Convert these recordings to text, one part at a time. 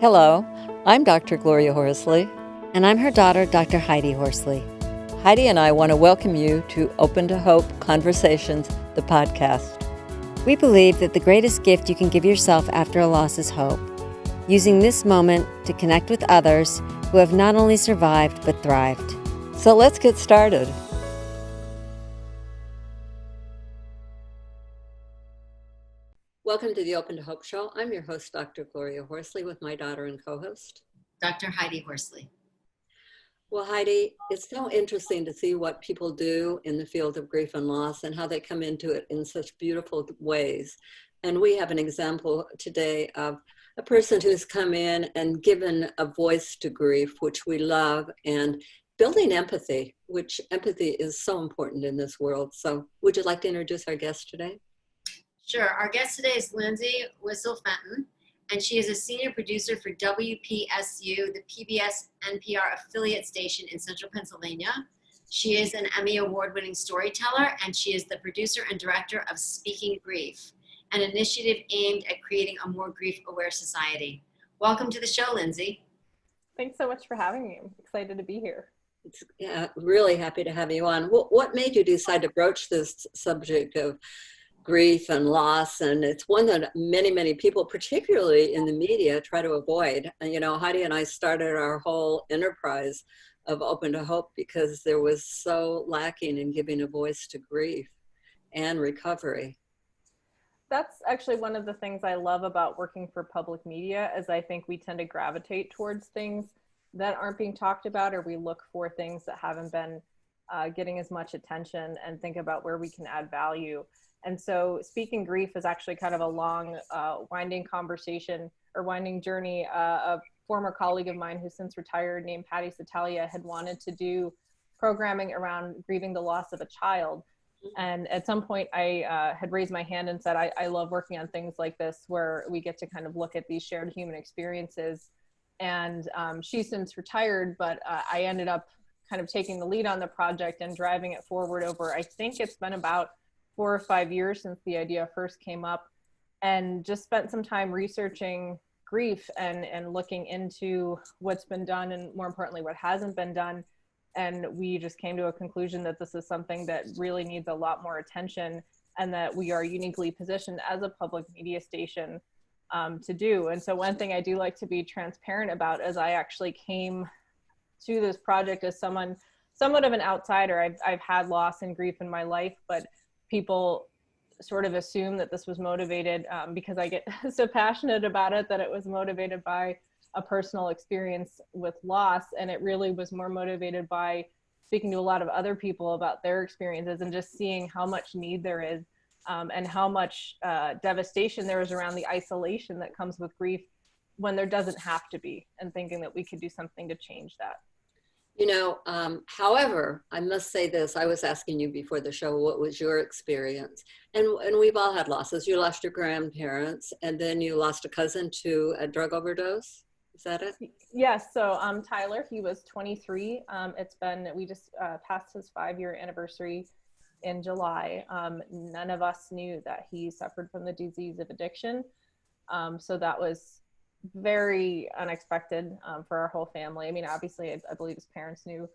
Hello, I'm Dr. Gloria Horsley. And I'm her daughter, Dr. Heidi Horsley. Heidi and I want to welcome you to Open to Hope Conversations, the podcast. We believe that the greatest gift you can give yourself after a loss is hope, using this moment to connect with others who have not only survived but thrived. So let's get started. Welcome to the Open to Hope Show. I'm your host, Dr. Gloria Horsley, with my daughter and co-host, Dr. Heidi Horsley. Well, Heidi, it's so interesting to see what people do in the field of grief and loss and how they come into it in such beautiful ways. And we have an example today of a person who's come in and given a voice to grief, which we love, and building empathy, which empathy is so important in this world. So would you like to introduce our guest today? Sure. Our guest today is Lindsey Whissel Fenton, and she is a senior producer for WPSU, the PBS NPR affiliate station in Central Pennsylvania. She is an Emmy award-winning storyteller, and she is the producer and director of Speaking Grief, an initiative aimed at creating a more grief-aware society. Welcome to the show, Lindsey. Thanks so much for having me. I'm excited to be here. Really happy to have you on. What made you decide to broach this subject of grief and loss? And it's one that many people, particularly in the media, try to avoid. And, you know, Heidi and I started our whole enterprise of Open to Hope because there was so lacking in giving a voice to grief and recovery. That's actually one of the things I love about working for public media, is I think we tend to gravitate towards things that aren't being talked about, or we look for things that haven't been getting as much attention and think about where we can add value. And so Speaking Grief is actually kind of a long, winding conversation or winding journey. A former colleague of mine who's since retired, named Patty Satalia, had wanted to do programming around grieving the loss of a child. And at some point I had raised my hand and said, I love working on things like this, where we get to kind of look at these shared human experiences. And she's since retired, but I ended up kind of taking the lead on the project and driving it forward over, I think it's been about 4 or 5 years since the idea first came up, and just spent some time researching grief and looking into what's been done, and more importantly, what hasn't been done. And we just came to a conclusion that this is something that really needs a lot more attention, and that we are uniquely positioned as a public media station to do. And so one thing I do like to be transparent about is I actually came to this project as somewhat of an outsider. I've had loss and grief in my life, but people sort of assume that this was motivated because I get so passionate about it, that it was motivated by a personal experience with loss. And it really was more motivated by speaking to a lot of other people about their experiences and just seeing how much need there is and how much devastation there is around the isolation that comes with grief when there doesn't have to be, and thinking that we could do something to change that. You know, however, I must say this, I was asking you before the show, what was your experience? And we've all had losses. You lost your grandparents, and then you lost a cousin to a drug overdose. Is that it? Yes. So Tyler, he was 23. We just passed his 5-year anniversary in July. None of us knew that he suffered from the disease of addiction. So that was very unexpected for our whole family. I mean, obviously, I believe his parents knew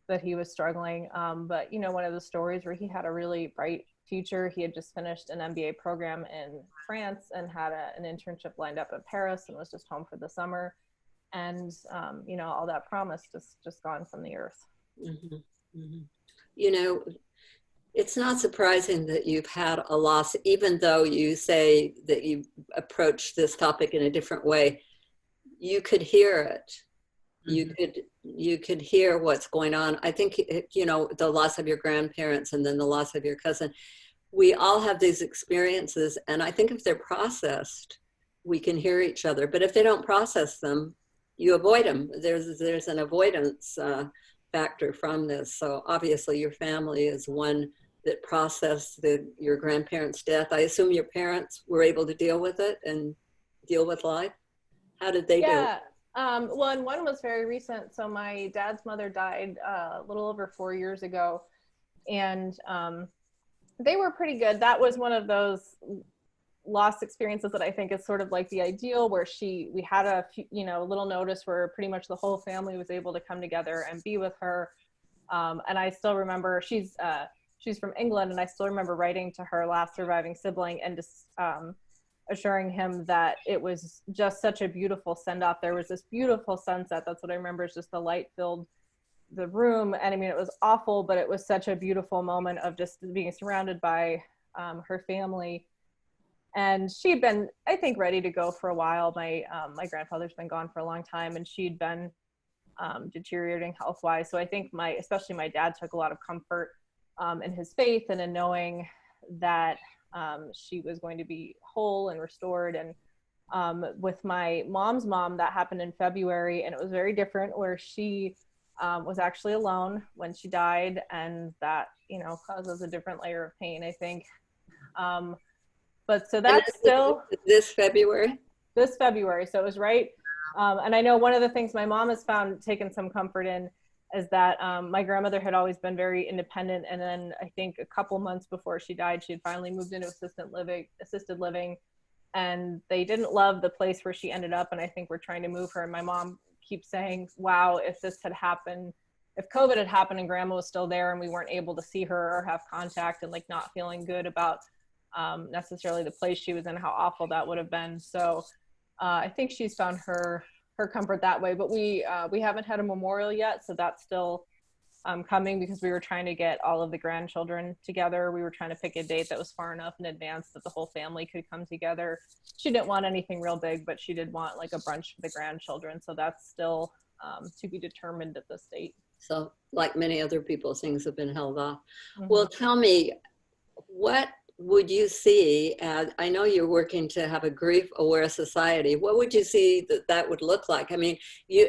that he was struggling. But, you know, one of the stories where he had a really bright future. He had just finished an MBA program in France and had an internship lined up in Paris, and was just home for the summer. And, you know, all that promise just gone from the earth. Mm-hmm. Mm-hmm. You know, it's not surprising that you've had a loss, even though you say that you approach this topic in a different way. You could hear it. Mm-hmm. You could hear what's going on. I think, you know, the loss of your grandparents and then the loss of your cousin, we all have these experiences. And I think if they're processed, we can hear each other. But if they don't process them, you avoid them. There's an avoidance factor from this. So obviously your family is one that processed your grandparents' death. I assume your parents were able to deal with it and deal with life. How did they do it? Well, and one was very recent. So my dad's mother died a little over 4 years ago, and they were pretty good. That was one of those loss experiences that I think is sort of like the ideal, where we had a few, a little notice where pretty much the whole family was able to come together and be with her. And I still remember she's from England, and I still remember writing to her last surviving sibling and just assuring him that it was just such a beautiful send off. There was this beautiful sunset. That's what I remember, is just the light filled the room. And I mean, it was awful, but it was such a beautiful moment of just being surrounded by her family. And she'd been, I think, ready to go for a while. My grandfather's been gone for a long time, and she'd been deteriorating health-wise. So I think especially my dad took a lot of comfort in his faith and in knowing that she was going to be whole and restored. And with my mom's mom, that happened in February, and it was very different, where she was actually alone when she died, and that causes a different layer of pain, I think. But so that's still this February. This February, so it was right. And I know one of the things my mom has taken some comfort in is that my grandmother had always been very independent, and then I think a couple months before she died, she had finally moved into assisted living, and they didn't love the place where she ended up, and I think we're trying to move her. And my mom keeps saying, wow, if this had happened, if COVID had happened and grandma was still there and we weren't able to see her or have contact, and like not feeling good about necessarily the place she was in, how awful that would have been. So I think she's found her comfort that way. But we haven't had a memorial yet, so that's still coming, because we were trying to get all of the grandchildren together. We were trying to pick a date that was far enough in advance that the whole family could come together. She didn't want anything real big, but she did want like a brunch for the grandchildren. So that's still to be determined at this date. So like many other people, things have been held off. Mm-hmm. Well, tell me, what would you see, I know you're working to have a grief-aware society. What would you see that would look like? I mean,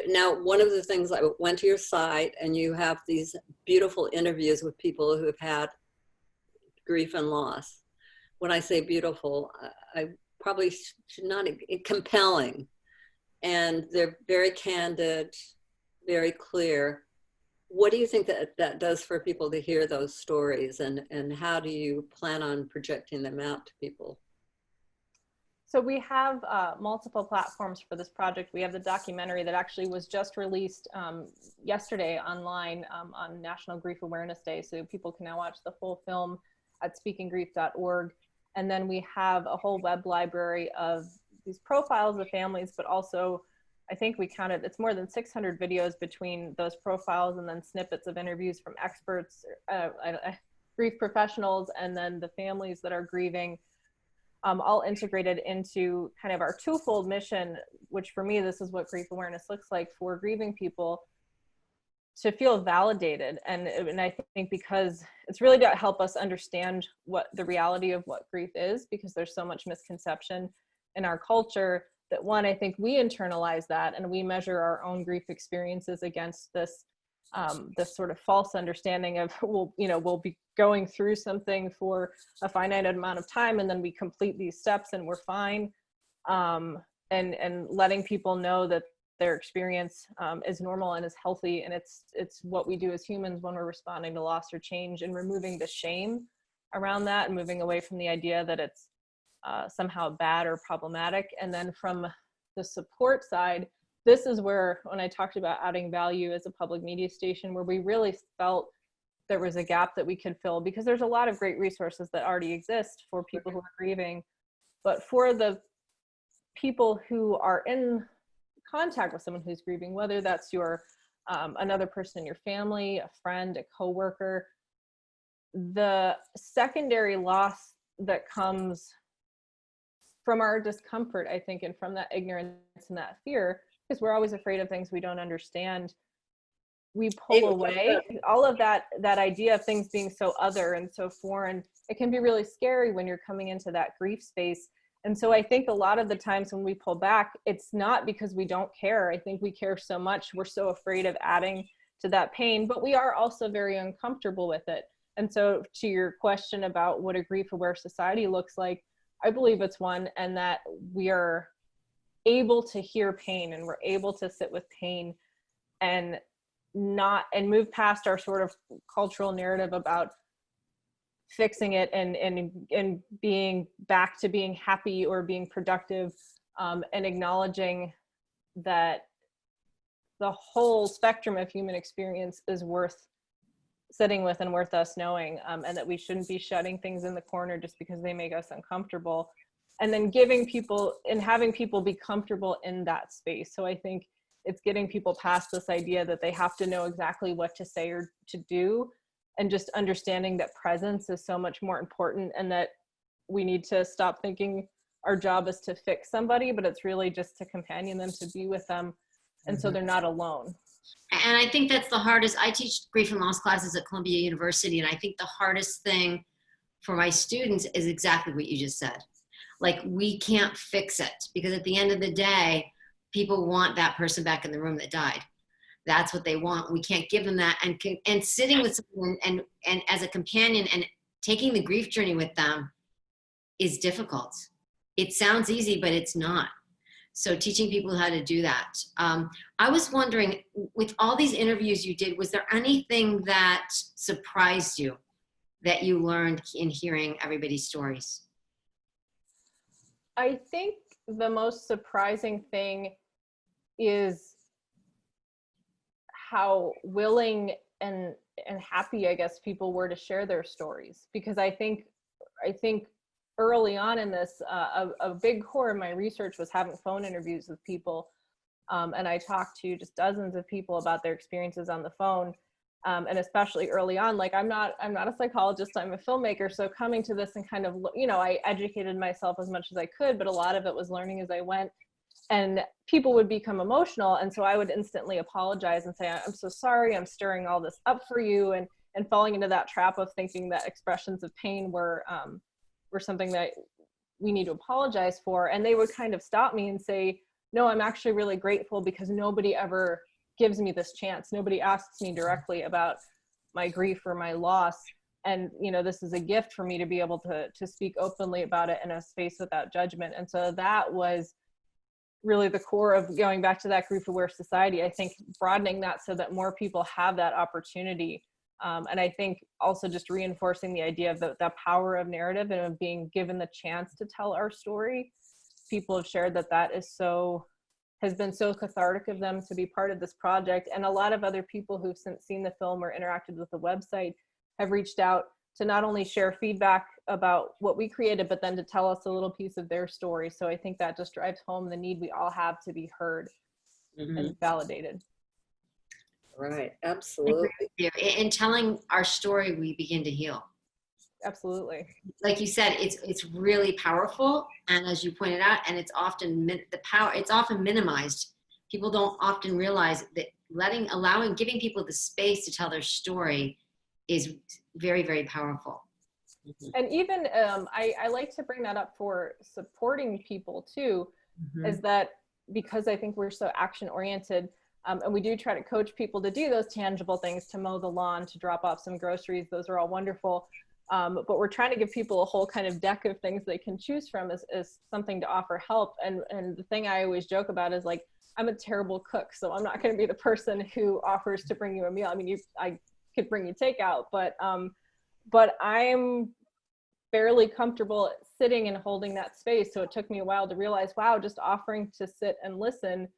now one of the things, I went to your site, and you have these beautiful interviews with people who have had grief and loss. When I say beautiful, I probably should not, compelling. And they're very candid, very clear. What do you think that does for people to hear those stories, and how do you plan on projecting them out to people? So we have multiple platforms for this project. We have the documentary that actually was just released yesterday online on National Grief Awareness Day. So people can now watch the full film at speakinggrief.org. And then we have a whole web library of these profiles of families, but also I think we counted, it's more than 600 videos between those profiles, and then snippets of interviews from experts, grief professionals, and then the families that are grieving, all integrated into kind of our twofold mission, which for me, this is what grief awareness looks like for grieving people, to feel validated. And I think because it's really to help us understand what the reality of what grief is, because there's so much misconception in our culture, that one, I think we internalize that, and we measure our own grief experiences against this this sort of false understanding of, we'll be going through something for a finite amount of time, and then we complete these steps and we're fine. And letting people know that their experience is normal and is healthy, and it's what we do as humans when we're responding to loss or change, and removing the shame around that, and moving away from the idea that it's somehow bad or problematic. And then from the support side, this is where, when I talked about adding value as a public media station, where we really felt there was a gap that we could fill, because there's a lot of great resources that already exist for people who are grieving, but for the people who are in contact with someone who's grieving, whether that's your another person in your family, a friend, a coworker, the secondary loss that comes from our discomfort, I think, and from that ignorance and that fear, because we're always afraid of things we don't understand, we pull away. All of that idea of things being so other and so foreign, it can be really scary when you're coming into that grief space. And so I think a lot of the times when we pull back, it's not because we don't care. I think we care so much, we're so afraid of adding to that pain, but we are also very uncomfortable with it. And so to your question about what a grief-aware society looks like, I believe it's one, and that we are able to hear pain, and we're able to sit with pain, and move past our sort of cultural narrative about fixing it and being back to being happy or being productive, and acknowledging that the whole spectrum of human experience is worth sitting with and worth us knowing, and that we shouldn't be shutting things in the corner just because they make us uncomfortable, and then giving people and having people be comfortable in that space. So I think it's getting people past this idea that they have to know exactly what to say or to do, and just understanding that presence is so much more important, and that we need to stop thinking our job is to fix somebody, but it's really just to companion them, to be with them, and so they're not alone. And I think that's the hardest. I teach grief and loss classes at Columbia University, and I think the hardest thing for my students is exactly what you just said. Like, we can't fix it, because at the end of the day, people want that person back in the room that died. That's what they want. We can't give them that. And sitting with someone and as a companion and taking the grief journey with them is difficult. It sounds easy, but it's not. So teaching people how to do that. I was wondering, with all these interviews you did, was there anything that surprised you that you learned in hearing everybody's stories? I think the most surprising thing is how willing and happy, I guess, people were to share their stories. Because I think early on in this, a big core of my research was having phone interviews with people. And I talked to just dozens of people about their experiences on the phone. And especially early on, like, I'm not a psychologist, I'm a filmmaker. So coming to this and kind of, I educated myself as much as I could, but a lot of it was learning as I went. And people would become emotional. And so I would instantly apologize and say, I'm so sorry, I'm stirring all this up for you. And falling into that trap of thinking that expressions of pain were something that we need to apologize for. And they would kind of stop me and say, no, I'm actually really grateful, because nobody ever gives me this chance. Nobody asks me directly about my grief or my loss. And, this is a gift for me to be able to speak openly about it in a space without judgment. And so that was really the core of going back to that grief-aware society. I think broadening that so that more people have that opportunity. And I think also just reinforcing the idea of the power of narrative and of being given the chance to tell our story. People have shared that has been so cathartic of them to be part of this project. And a lot of other people who've since seen the film or interacted with the website have reached out to not only share feedback about what we created, but then to tell us a little piece of their story. So I think that just drives home the need we all have to be heard and validated. Right, absolutely. In telling our story, we begin to heal. Absolutely. Like you said, it's really powerful, and as you pointed out, and it's often it's often minimized. People don't often realize that giving people the space to tell their story is very, very powerful. And even I like to bring that up for supporting people too, is that because I think we're so action oriented, and we do try to coach people to do those tangible things, to mow the lawn, to drop off some groceries. Those are all wonderful. But we're trying to give people a whole kind of deck of things they can choose from as something to offer help. And the thing I always joke about is, like, I'm a terrible cook, so I'm not going to be the person who offers to bring you a meal. I mean, I could bring you takeout, but I'm fairly comfortable sitting and holding that space. So it took me a while to realize, wow, just offering to sit and listen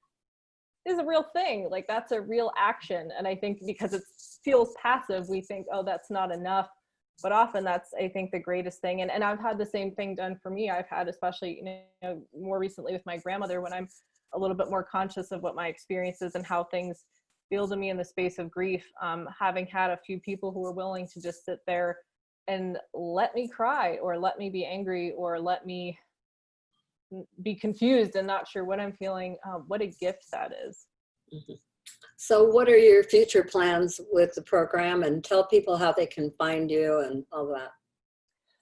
is a real thing. Like, that's a real action. And I think because it feels passive, we think, oh, that's not enough. But often that's, I think, the greatest thing. And I've had the same thing done for me. I've had, especially, more recently with my grandmother, when I'm a little bit more conscious of what my experience is and how things feel to me in the space of grief, having had a few people who were willing to just sit there and let me cry, or let me be angry, or let me be confused and not sure what I'm feeling. What a gift that is. So what are your future plans with the program, and tell people how they can find you and all that?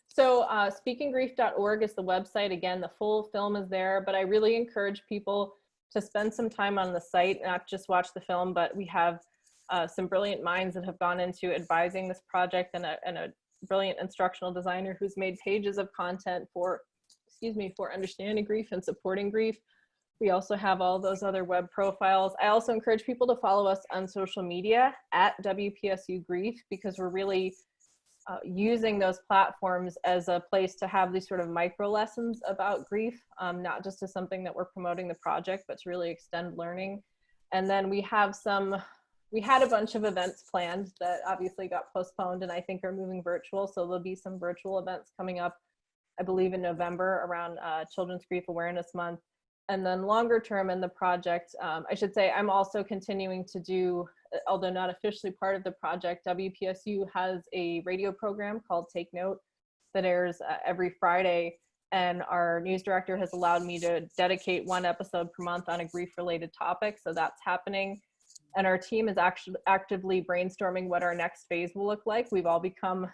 So speakinggrief.org is the website. Again, the full film is there, but I really encourage people to spend some time on the site, not just watch the film, but we have some brilliant minds that have gone into advising this project, and a brilliant instructional designer who's made pages of content for understanding grief and supporting grief. We also have all those other web profiles. I also encourage people to follow us on social media at WPSU Grief, because we're really using those platforms as a place to have these sort of micro lessons about grief, not just as something that we're promoting the project, but to really extend learning. And then we had a bunch of events planned that obviously got postponed and I think are moving virtual. So there'll be some virtual events coming up, I believe in November around Children's Grief Awareness Month. And then longer term in the project, I should say I'm also continuing to do, although not officially part of the project, WPSU has a radio program called Take Note that airs every Friday. And our news director has allowed me to dedicate one episode per month on a grief-related topic. So that's happening. And our team is actually actively brainstorming what our next phase will look like. We've all become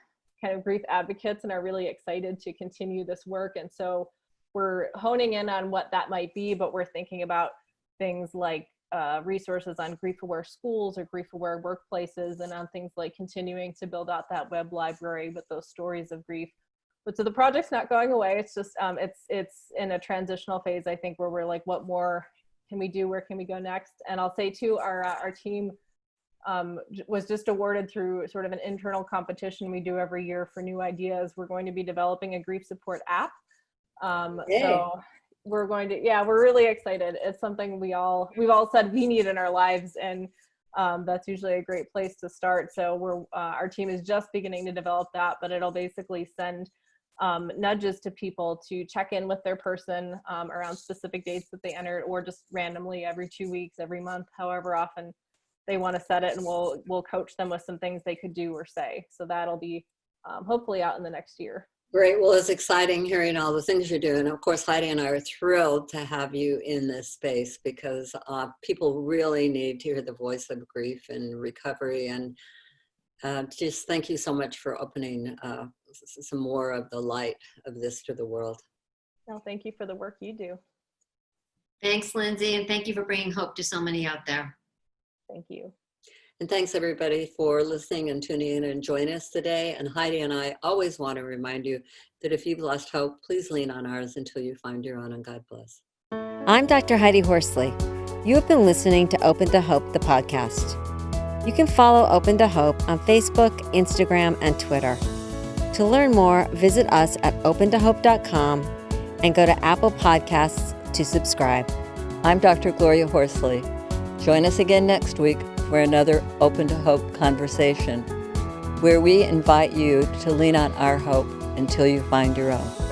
kind of grief advocates and are really excited to continue this work. And so we're honing in on what that might be, but we're thinking about things like resources on grief-aware schools or grief-aware workplaces, and on things like continuing to build out that web library with those stories of grief. But so the project's not going away. It's just, it's in a transitional phase, I think, where we're like, what more can we do? Where can we go next? And I'll say too, our team was just awarded through sort of an internal competition we do every year for new ideas. We're going to be developing a grief support app. So we're going to, we're really excited. It's something we've all said we need in our lives, and that's usually a great place to start. So our team is just beginning to develop that, but it'll basically send nudges to people to check in with their person around specific dates that they entered, or just randomly every 2 weeks, every month, however often they want to set it, and we'll coach them with some things they could do or say. So that'll be hopefully out in the next year. Great. Well, it's exciting hearing all the things you're doing. Of course, Heidi and I are thrilled to have you in this space, because people really need to hear the voice of grief and recovery. And just thank you so much for opening some more of the light of this to the world. No, thank you for the work you do. Thanks, Lindsey, and thank you for bringing hope to so many out there. Thank you. And thanks everybody for listening and tuning in and joining us today. And Heidi and I always want to remind you that if you've lost hope, please lean on ours until you find your own, and God bless. I'm Dr. Heidi Horsley. You have been listening to Open to Hope, the podcast. You can follow Open to Hope on Facebook, Instagram, and Twitter. To learn more, visit us at opentohope.com and go to Apple Podcasts to subscribe. I'm Dr. Gloria Horsley. Join us again next week for another Open to Hope conversation, where we invite you to lean on our hope until you find your own.